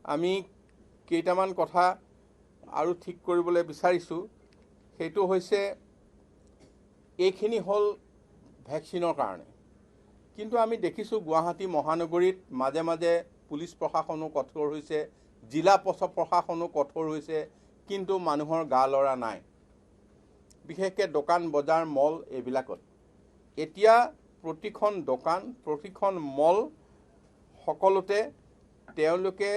আমি কেইটামান কথা আৰু ঠিক কৰিবলৈ বিচাৰিছোঁ। সেইটো হৈছে এইখিনি হ'ল ভেকচিনৰ কাৰণে, কিন্তু আমি দেখিছোঁ গুৱাহাটী মহানগৰীত মাজে মাজে পুলিচ প্ৰশাসনো কঠোৰ হৈছে, জিলা প্ৰশাসনো কঠোৰ হৈছে, কিন্তু মানুহৰ গা লৰা নাই, বিশেষকৈ দোকান বজাৰ মল এইবিলাকত। এতিয়া প্ৰতিখন দোকান প্ৰতিখন মল সকলোতে তেওঁলোকে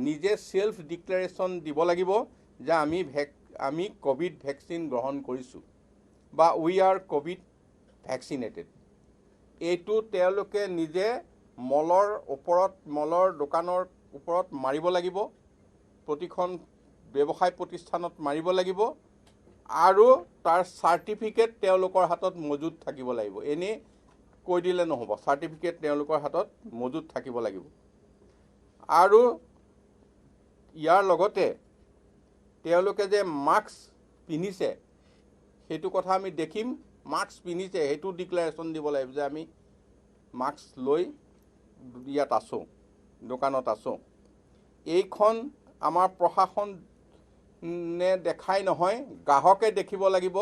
নিজে সেলফ ডিক্লাৰেশ্যন দিব লাগিব যে আমি কোভিড ভেকচিন গ্ৰহণ কৰিছোঁ বা উই আৰ কোভিড ভেকচিনেটেড। এইটো তেওঁলোকে নিজে মলৰ দোকানৰ ওপৰত মাৰিব লাগিব, প্ৰতিখন ব্যৱসায় প্ৰতিষ্ঠানত মাৰিব লাগিব আৰু তাৰ চাৰ্টিফিকেট তেওঁলোকৰ হাতত মজুত থাকিব লাগিব। এনেই কৈ দিলে নহ'ব, চাৰ্টিফিকেট তেওঁলোকৰ হাতত মজুত থাকিব লাগিব। আৰু ইয়াৰ লগতে তেওঁলোকে যে মাস্ক পিন্ধিছে সেইটো কথা আমি দেখিম, মাস্ক পিন্ধিছে সেইটো ডিক্লাৰেশ্যন দিব লাগিব যে আমি মাস্ক লৈ ইয়াত আছোঁ, দোকানত আছোঁ। এইখন আমাৰ প্ৰশাসনে দেখাই নহয়, গ্ৰাহকে দেখিব লাগিব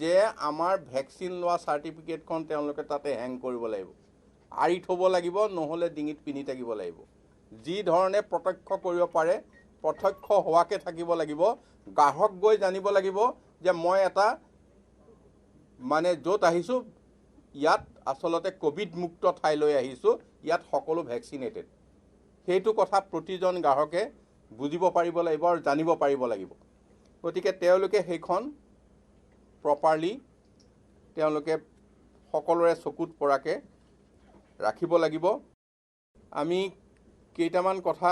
যে আমাৰ ভেকচিন লোৱা চাৰ্টিফিকেটখন তেওঁলোকে তাতে হেং কৰিব লাগিব, আঁৰি থ'ব লাগিব, নহ'লে ডিঙিত পিন্ধি থাকিব লাগিব। যি ধৰণে প্ৰত্যক্ষ কৰিব পাৰে প্ৰত্যক্ষ হোৱাকৈ থাকিব লাগিব। গ্ৰাহক গৈ জানিব লাগিব যে মই এটা য'ত আহিছোঁ ইয়াত আচলতে কোভিড মুক্ত ঠাইলৈ আহিছোঁ, ইয়াত সকলো ভেকচিনেটেড। সেইটো কথা প্ৰতিজন গ্ৰাহকে বুজিব পাৰিব লাগিব আৰু জানিব পাৰিব লাগিব। গতিকে তেওঁলোকে সেইখন প্ৰপাৰলি তেওঁলোকে সকলোৰে চকুত পৰাকৈ ৰাখিব লাগিব। আমি কেইটামান কথা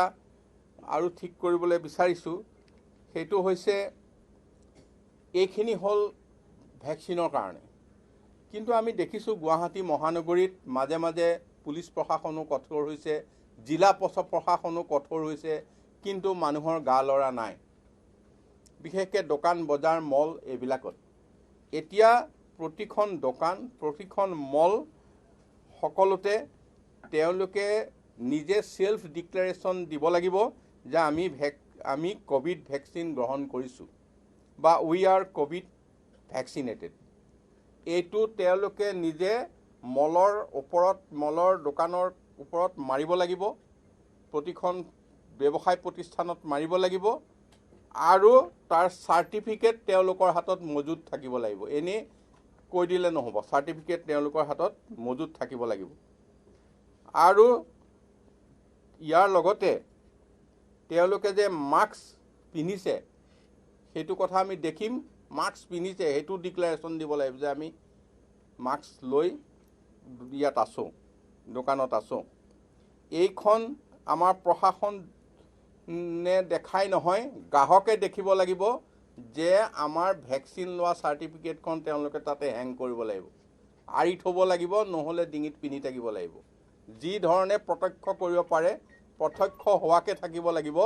আৰু ঠিক কৰিবলৈ বিচাৰিছোঁ। সেইটো হৈছে এইখিনি হ'ল ভেকচিনৰ কাৰণে, কিন্তু আমি দেখিছোঁ গুৱাহাটী মহানগৰীত মাজে মাজে পুলিচ প্ৰশাসনো কঠোৰ হৈছে, জিলা প্ৰশাসনো কঠোৰ হৈছে, কিন্তু মানুহৰ গা লৰা নাই, বিশেষকৈ দোকান বজাৰ মল এইবিলাকত। এতিয়া প্ৰতিখন দোকান প্ৰতিখন মল সকলোতে তেওঁলোকে নিজে সেলফ ডিক্লাৰেশ্যন দিব লাগিব যে আমি কোভিড ভেকচিন গ্ৰহণ কৰিছোঁ বা উই আৰ কোভিড ভেকচিনেটেড। এইটো তেওঁলোকে নিজে মলৰ দোকানৰ ওপৰত মাৰিব লাগিব, প্ৰতিখন ব্যৱসায় প্ৰতিষ্ঠানত মাৰিব লাগিব আৰু তাৰ চাৰ্টিফিকেট তেওঁলোকৰ হাতত মজুত থাকিব লাগিব। এনেই কৈ দিলে নহ'ব, চাৰ্টিফিকেট তেওঁলোকৰ হাতত মজুত থাকিব লাগিব। আৰু ইয়াৰ লগতে তেওঁলোকে যে মাস্ক পিন্ধিছে সেইটো কথা আমি দেখিম, মাস্ক পিন্ধিছে সেইটো ডিক্লাৰেশ্যন দিব লাগিব যে আমি মাস্ক লৈ ইয়াত আছোঁ, দোকানত আছোঁ। এইখন আমাৰ প্ৰশাসনে দেখাই নহয়, গ্ৰাহকে দেখিব লাগিব যে আমাৰ ভেকচিন লোৱা চাৰ্টিফিকেটখন তেওঁলোকে তাতে হেং কৰিব লাগিব, আঁৰি থ'ব লাগিব, নহ'লে ডিঙিত পিন্ধি থাকিব লাগিব। যি ধৰণে প্ৰত্যক্ষ কৰিব পাৰে প্ৰত্যক্ষ হোৱাকৈ থাকিব লাগিব।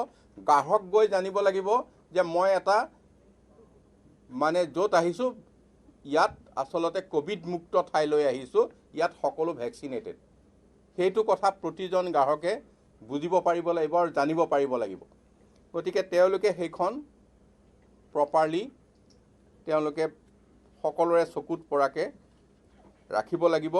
গ্ৰাহক গৈ জানিব লাগিব যে মই এটা য'ত আহিছোঁ ইয়াত আচলতে কোভিড মুক্ত ঠাইলৈ আহিছোঁ, ইয়াত সকলো ভেকচিনেটেড। সেইটো কথা প্ৰতিজন গ্ৰাহকে বুজিব পাৰিব লাগিব আৰু জানিব পাৰিব লাগিব। গতিকে তেওঁলোকে সেইখন প্ৰপাৰলি তেওঁলোকে সকলোৰে চকুত পৰাকৈ ৰাখিব লাগিব।